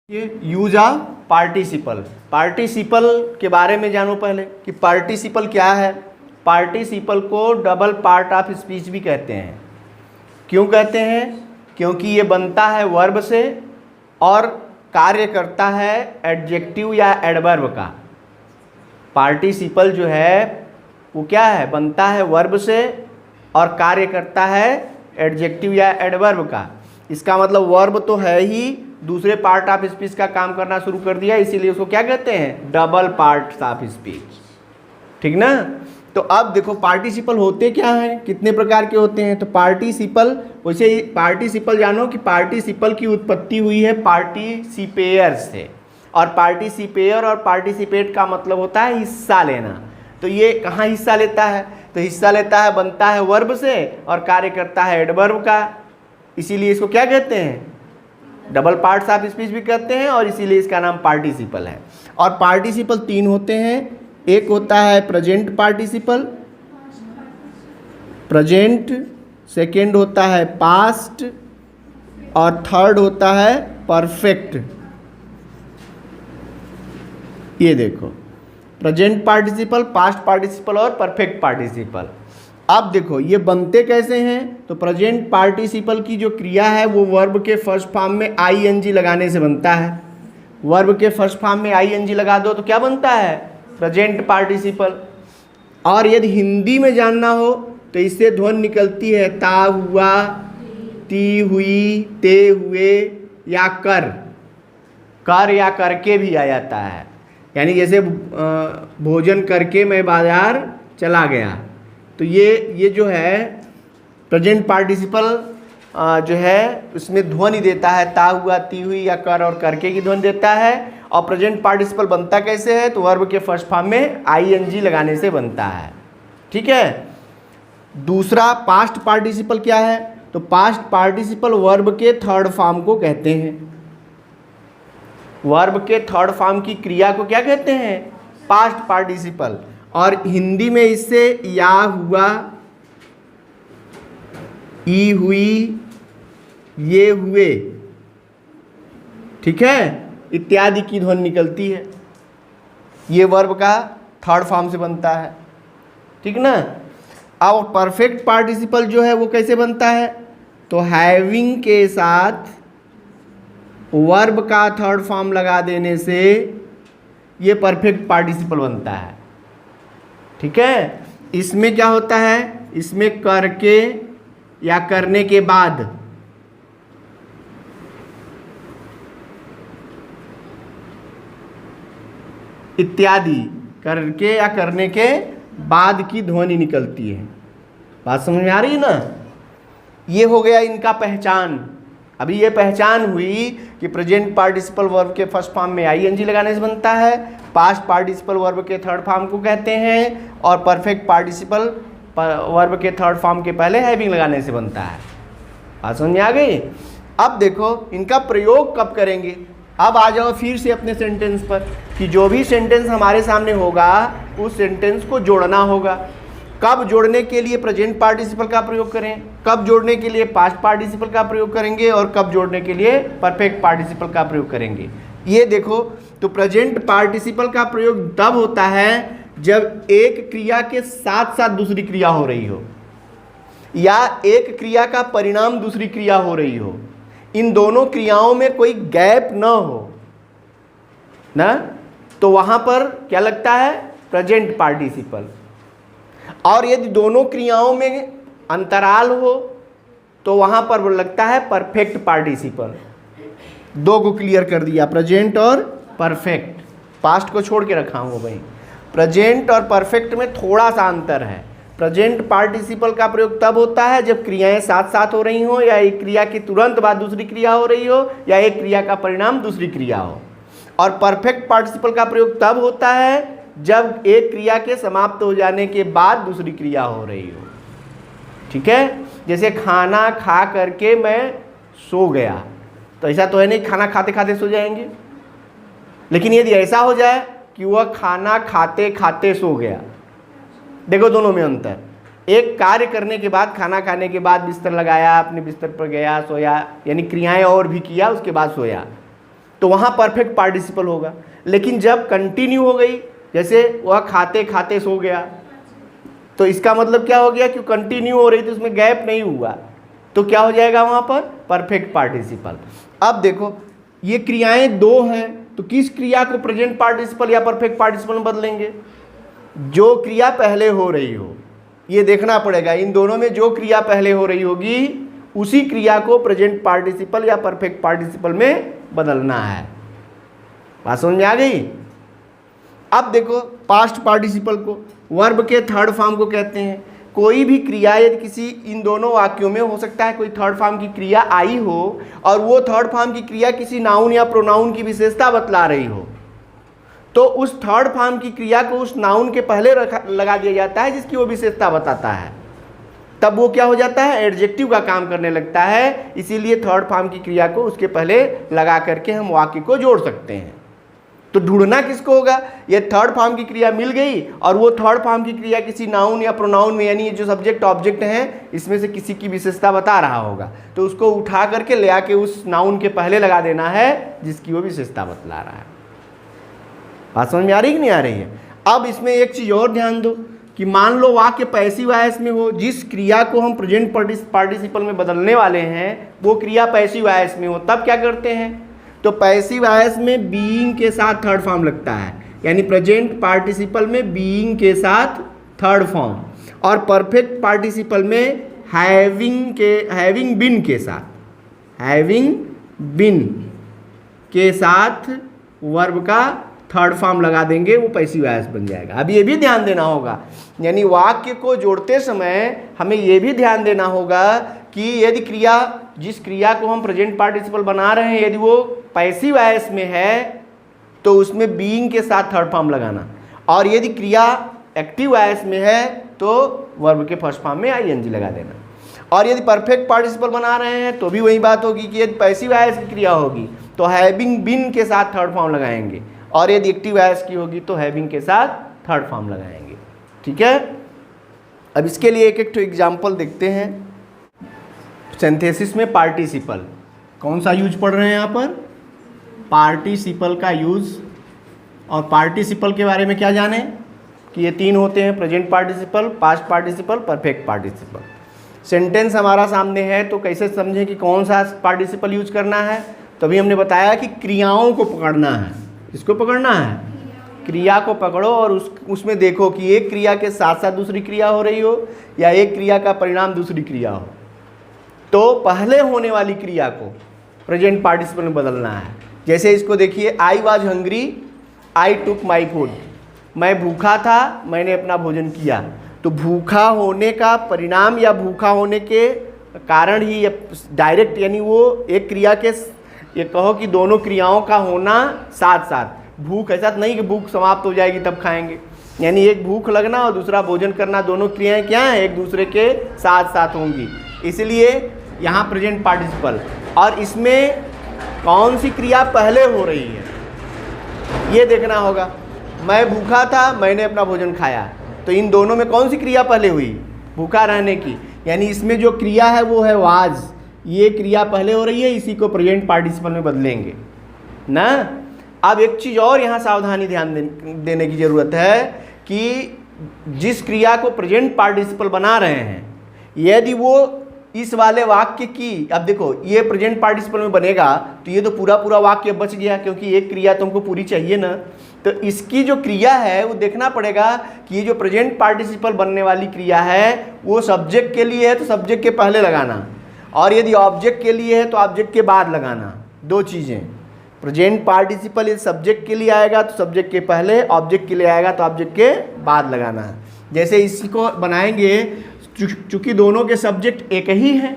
ये यूज आ participle. Participle के बारे में जानो पहले कि पार्टिसिपल क्या है। पार्टिसिपल को डबल पार्ट ऑफ स्पीच भी कहते हैं। क्यों कहते हैं? क्योंकि ये बनता है वर्ब से और कार्य करता है एडजेक्टिव या एडवर्ब का। पार्टिसिपल जो है वो क्या है? बनता है वर्ब से और कार्य करता है एडजेक्टिव या एडवर्ब का। इसका मतलब वर्ब तो है ही, दूसरे पार्ट ऑफ स्पीच का काम करना शुरू कर दिया, इसीलिए उसको क्या कहते हैं? Double part of speech. ठीक ना? तो अब देखो पार्टिसिपल होते क्या हैं, कितने प्रकार के होते हैं। तो पार्टिसिपल, वैसे ही पार्टिसिपल जानो कि पार्टिसिपल की उत्पत्ति हुई है पार्टिसिपेयर से, और पार्टिसिपेयर और पार्टिसिपेट का मतलब होता है हिस्सा लेना। तो ये कहाँ हिस्सा लेता है? तो हिस्सा लेता है, बनता है वर्ब से और कार्य करता है एडवर्ब का, इसीलिए इसको क्या कहते हैं? डबल पार्ट्स ऑफ स्पीच भी कहते हैं, और इसीलिए इसका नाम पार्टिसिपल है। और पार्टिसिपल तीन होते हैं। एक होता है प्रेजेंट पार्टिसिपल, प्रेजेंट, सेकेंड होता है पास्ट, और थर्ड होता है परफेक्ट। ये देखो, प्रेजेंट पार्टिसिपल, पास्ट पार्टिसिपल और परफेक्ट पार्टिसिपल। अब देखो ये बनते कैसे हैं। तो प्रेजेंट पार्टिसिपल की जो क्रिया है वो वर्ब के फर्स्ट फॉर्म में आईएनजी लगाने से बनता है। वर्ब के फर्स्ट फॉर्म में आईएनजी लगा दो तो क्या बनता है? Present participle. और यदि हिंदी में जानना हो तो इससे ध्वनि निकलती है ता हुआ, ती हुई, ते हुए, या कर। कर या करके भी आ जाता है, यानी जैसे भोजन करके मैं बाजार चला गया। तो ये जो है प्रेजेंट पार्टिसिपल जो है उसमें ध्वनि देता है, ता हुआ, ती हुई या कर और करके की ध्वनि देता है। और प्रेजेंट पार्टिसिपल बनता कैसे है? तो वर्ब के फर्स्ट फॉर्म में आईएनजी लगाने से बनता है। ठीक है। दूसरा पास्ट पार्टिसिपल क्या है? तो पास्ट पार्टिसिपल वर्ब के थर्ड फॉर्म को कहते हैं। वर्ब के थर्ड फॉर्म की क्रिया को क्या कहते हैं? Past participle. और हिंदी में इससे या हुआ, ई हुई, ये हुए, ठीक है, इत्यादि की ध्वनि निकलती है। ये वर्ब का थर्ड फॉर्म से बनता है। ठीक ना? अब परफेक्ट पार्टिसिपल जो है वो कैसे बनता है? तो हैविंग के साथ वर्ब का थर्ड फॉर्म लगा देने से ये परफेक्ट पार्टिसिपल बनता है। ठीक है। इसमें क्या होता है? इसमें करके या करने के बाद, इत्यादि, करके या करने के बाद की ध्वनि निकलती है। बात समझ में आ रही है ना? ये हो गया इनका पहचान। अभी ये पहचान हुई कि प्रेजेंट पार्टिसिपल वर्ब के फर्स्ट फॉर्म में आईएनजी लगाने से बनता है, पास्ट पार्टिसिपल वर्ब के थर्ड फॉर्म को कहते हैं, और परफेक्ट पार्टिसिपल वर्ब के थर्ड फॉर्म के पहले हैविंग लगाने से बनता है। बात समझ में आ गई? अब देखो इनका प्रयोग कब करेंगे। अब आ जाओ फिर से अपने सेंटेंस पर कि जो भी सेंटेंस हमारे सामने होगा उस सेंटेंस को जोड़ना होगा। कब जोड़ने के लिए प्रेजेंट पार्टिसिपल का प्रयोग करें, कब जोड़ने के लिए पास्ट पार्टिसिपल का प्रयोग करेंगे, और कब जोड़ने के लिए परफेक्ट पार्टिसिपल का प्रयोग करेंगे। ये देखो, तो प्रेजेंट पार्टिसिपल का प्रयोग तब होता है जब एक क्रिया के साथ साथ दूसरी क्रिया हो रही हो, या एक क्रिया का परिणाम दूसरी क्रिया हो रही हो। इन दोनों क्रियाओं में कोई गैप न हो ना, तो वहां पर क्या लगता है? Present participle. और यदि दोनों क्रियाओं में अंतराल हो तो वहां पर वो लगता है परफेक्ट पार्टिसिपल। दो को क्लियर कर दिया, प्रेजेंट और परफेक्ट। पास्ट को छोड़ के रखा हूं भाई। प्रेजेंट और परफेक्ट में थोड़ा सा अंतर है। प्रेजेंट पार्टिसिपल का प्रयोग तब होता है जब क्रियाएं साथ साथ हो रही हो, या एक क्रिया के तुरंत बाद दूसरी क्रिया हो रही हो, या एक क्रिया का परिणाम दूसरी क्रिया हो। और परफेक्ट पार्टिसिपल का प्रयोग तब होता है जब एक क्रिया के समाप्त हो जाने के बाद दूसरी क्रिया हो रही हो। ठीक है। जैसे खाना खा करके मैं सो गया, तो ऐसा तो है नहीं खाना खाते खाते सो जाएंगे। लेकिन यदि ऐसा हो जाए कि वह खाना खाते खाते सो गया, देखो दोनों में अंतर। एक कार्य करने के बाद, खाना खाने के बाद बिस्तर लगाया, अपने बिस्तर पर गया, सोया, यानी क्रियाएं और भी किया, उसके बाद सोया। तो वहाँ परफेक्ट पार्टिसिपल होगा। लेकिन जब कंटिन्यू हो गई, जैसे वह खाते खाते सो गया, तो इसका मतलब क्या हो गया कि कंटिन्यू हो रही थी, उसमें गैप नहीं हुआ, तो क्या हो जाएगा वहाँ पर परफेक्ट पार्टिसिपल। अब देखो ये क्रियाएं दो हैं, तो किस क्रिया को प्रेजेंट पार्टिसिपल या परफेक्ट पार्टिसिपल में बदलेंगे? जो क्रिया पहले हो रही हो, ये देखना पड़ेगा। इन दोनों में जो क्रिया पहले हो रही होगी उसी क्रिया को प्रेजेंट पार्टिसिपल या परफेक्ट पार्टिसिपल में बदलना है। बात समझ में आ गई? अब देखो पास्ट पार्टिसिपल को, वर्ब के थर्ड फॉर्म को कहते हैं। कोई भी क्रिया यदि किसी इन दोनों वाक्यों में हो सकता है कोई थर्ड फॉर्म की क्रिया आई हो और वो थर्ड फॉर्म की क्रिया किसी नाउन या प्रोनाउन की विशेषता बतला रही हो, तो उस थर्ड फॉर्म की क्रिया को उस नाउन के पहले लगा दिया जाता है जिसकी वो विशेषता बताता है। तब वो क्या हो जाता है? एडजेक्टिव का काम करने लगता है। इसीलिए थर्ड फॉर्म की क्रिया को उसके पहले लगा करके हम वाक्य को जोड़ सकते हैं। तो ढूंढना किसको होगा? ये थर्ड फॉर्म की क्रिया मिल गई और वो थर्ड फॉर्म की क्रिया किसी नाउन या प्रोनाउन में, यानी जो सब्जेक्ट ऑब्जेक्ट हैं इसमें से किसी की विशेषता बता रहा होगा, तो उसको उठा करके ले आके उस नाउन के पहले लगा देना है जिसकी वो विशेषता बतला रहा है। बात समझ में आ रही कि नहीं आ रही है? अब इसमें एक चीज और ध्यान दो कि मान लो वाक्य पैसिव वॉइस में हो, जिस क्रिया को हम प्रेजेंट पार्टिसिपल में बदलने वाले हैं वो क्रिया पैसिव वॉइस में हो, तब क्या करते हैं? तो पैसिव वॉइस में बीइंग के साथ थर्ड फॉर्म लगता है, यानी प्रेजेंट पार्टिसिपल में बीइंग के साथ थर्ड फॉर्म, और परफेक्ट पार्टिसिपल में हैविंग बीन के साथ वर्ब का थर्ड फॉर्म लगा देंगे, वो पैसिव वॉइस बन जाएगा। अब ये भी ध्यान देना होगा, यानी वाक्य को जोड़ते समय हमें ये भी ध्यान देना होगा कि यदि क्रिया, जिस क्रिया को हम प्रेजेंट पार्टिसिपल बना रहे हैं, यदि वो पैसिव वॉइस में है तो उसमें बीइंग के साथ थर्ड फॉर्म लगाना, और यदि क्रिया एक्टिव वॉइस में है तो वर्ब के फर्स्ट फॉर्म में आईएनजी लगा देना। और यदि परफेक्ट पार्टिसिपल बना रहे हैं तो भी वही बात होगी कि यदि पैसिव वॉइस की क्रिया होगी तो हैविंग बीन के साथ थर्ड फॉर्म लगाएंगे, और यदि एक्टिव वॉइस की होगी तो हैविंग के साथ थर्ड फॉर्म लगाएंगे। ठीक है? अब इसके लिए एक एक एग्जाम्पल देखते हैं। सिंथेसिस में पार्टिसिपल कौन सा यूज पढ़ रहे हैं यहाँ पर? पार्टिसिपल का यूज। और पार्टिसिपल के बारे में क्या जाने कि ये तीन होते हैं, present participle, past participle, perfect participle. Sentence हमारा सामने है तो कैसे समझें कि कौन सा पार्टिसिपल यूज करना है? तभी हमने बताया कि क्रियाओं को पकड़ना है। किसको पकड़ना है? क्रिया को पकड़ो और उसमें देखो कि एक क्रिया के साथ साथ दूसरी क्रिया हो रही हो या एक क्रिया का परिणाम दूसरी क्रिया हो, तो पहले होने वाली क्रिया को प्रेजेंट पार्टिसिपल में बदलना है। जैसे इसको देखिए, I was hungry, I took my food. मैं भूखा था, मैंने अपना भोजन किया। तो भूखा होने का परिणाम या भूखा होने के कारण ही डायरेक्ट, यानी वो एक क्रिया के, ये कहो कि दोनों क्रियाओं का होना साथ साथ, भूख ऐसा नहीं कि भूख समाप्त हो जाएगी तब खाएंगे, यानी एक भूख लगना और दूसरा भोजन करना, दोनों क्रियाएं क्या हैं? एक दूसरे के साथ साथ होंगी। इसलिए यहाँ प्रेजेंट पार्टिसिपल, और इसमें कौन सी क्रिया पहले हो रही है ये देखना होगा। मैं भूखा था, मैंने अपना भोजन खाया, तो इन दोनों में कौन सी क्रिया पहले हुई? भूखा रहने की, यानी इसमें जो क्रिया है वो है वाज, ये क्रिया पहले हो रही है, इसी को प्रेजेंट पार्टिसिपल में बदलेंगे ना। अब एक चीज़ और यहाँ सावधानी ध्यान देने की ज़रूरत है कि जिस क्रिया को प्रेजेंट पार्टिसिपल बना रहे हैं, यदि वो इस वाले वाक्य की, अब देखो ये प्रेजेंट पार्टिसिपल में बनेगा तो ये तो पूरा वाक्य बच गया, क्योंकि एक क्रिया तुमको पूरी चाहिए ना। तो इसकी जो क्रिया है वो देखना पड़ेगा कि ये जो प्रेजेंट पार्टिसिपल बनने वाली क्रिया है वो सब्जेक्ट के लिए है तो सब्जेक्ट के पहले लगाना, और यदि ऑब्जेक्ट के लिए है तो ऑब्जेक्ट के बाद लगाना। दो चीज़ें, प्रेजेंट पार्टिसिपल यदि सब्जेक्ट के लिए आएगा तो सब्जेक्ट के पहले, ऑब्जेक्ट के लिए आएगा तो ऑब्जेक्ट के बाद लगाना है। जैसे इसी को बनाएंगे, चूंकि दोनों के सब्जेक्ट एक ही हैं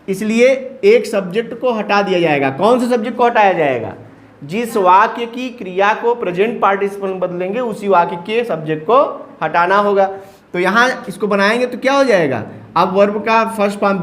इसलिए एक सब्जेक्ट को हटा दिया जाएगा। कौन से सब्जेक्ट को हटाया जाएगा? जिस वाक्य की क्रिया को प्रेजेंट पार्टिसिपल में बदलेंगे उसी वाक्य के सब्जेक्ट को हटाना होगा। तो यहाँ इसको बनाएंगे तो क्या हो जाएगा? अब वर्ब का फर्स्ट फॉर्म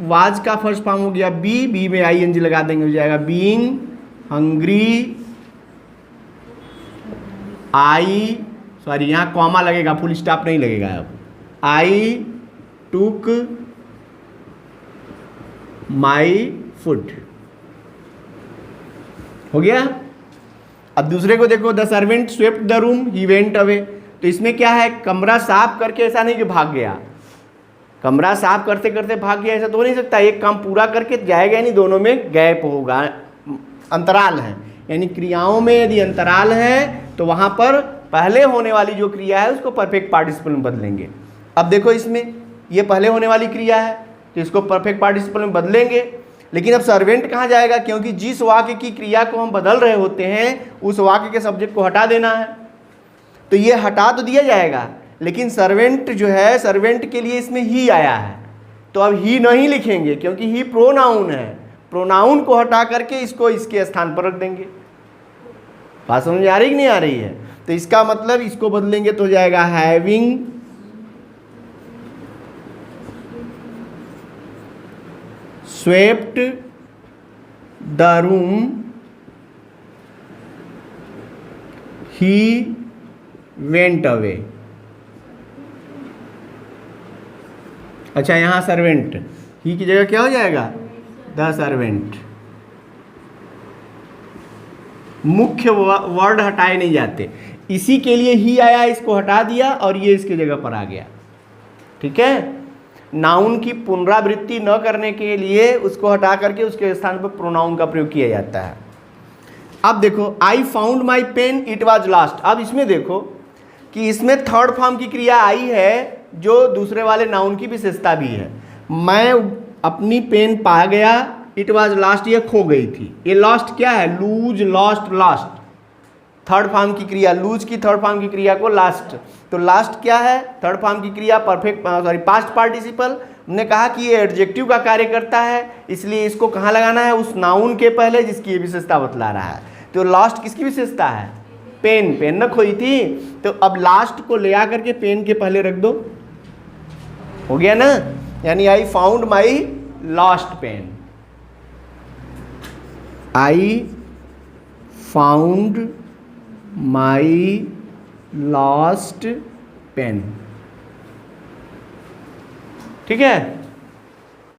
वाज का फर्स्ट फॉर्म हो गया बी में आईएनजी लगा देंगे, हो जाएगा बीइंग हंग्री, यहाँ कॉमा लगेगा, फुल स्टॉप नहीं लगेगा। अब आई टुक माई फूड हो गया। अब दूसरे को देखो, the servant swept the room, he went away. तो इसमें क्या है, कमरा साफ करके ऐसा नहीं कि भाग गया, कमरा साफ करते करते भाग गया, ऐसा तो हो नहीं सकता। एक काम पूरा करके जाएगा, नहीं, दोनों में गैप होगा, अंतराल है। यानी क्रियाओं में यदि अंतराल है तो वहां पर पहले होने वाली जो क्रिया है उसको परफेक्ट पार्टिसिपल में बदलेंगे। अब देखो इसमें ये पहले होने वाली क्रिया है तो इसको परफेक्ट पार्टिसिपल में बदलेंगे, लेकिन अब सर्वेंट कहाँ जाएगा, क्योंकि जिस वाक्य की क्रिया को हम बदल रहे होते हैं उस वाक्य के सब्जेक्ट को हटा देना है, तो ये हटा तो दिया जाएगा, लेकिन सर्वेंट जो है, सर्वेंट के लिए इसमें ही आया है, तो अब ही नहीं लिखेंगे क्योंकि ही प्रोनाउन है। प्रोनाउन को हटा करके इसको इसके स्थान पर रख देंगे। बात समझ आ रही कि नहीं आ रही है? तो इसका मतलब इसको बदलेंगे तो हो जाएगा having swept the room he went away. अच्छा, यहां सर्वेंट, ही की जगह क्या हो जाएगा, द सर्वेंट। मुख्य वर्ड हटाए नहीं जाते, इसी के लिए ही आया, इसको हटा दिया और ये इसकी जगह पर आ गया। ठीक है, नाउन की पुनरावृत्ति न करने के लिए उसको हटा करके उसके स्थान पर प्रोनाउन का प्रयोग किया जाता है। अब देखो, I found my pen, it was last. अब इसमें देखो कि इसमें थर्ड फॉर्म की क्रिया आई है जो दूसरे वाले नाउन की विशेषता भी है। मैं अपनी पेन पा गया, इट वॉज लास्ट, ये खो गई थी। ये लास्ट क्या है, lose, lost, last, third form की क्रिया, लूज की थर्ड फॉर्म की क्रिया को लास्ट। तो लास्ट क्या है, थर्ड फॉर्म की क्रिया, परफेक्ट पास्ट पार्टिसिपल। हमने कहा कि ये एडजेक्टिव का कार्य करता है, इसलिए इसको कहाँ लगाना है, उस नाउन के पहले जिसकी ये विशेषता बतला रहा है। तो लास्ट किसकी विशेषता है, पेन, पेन न खोई थी, तो अब लास्ट को ले आकर के पेन के पहले रख दो, हो गया ना। यानी I found my lost pen, I found my lost pen. ठीक है।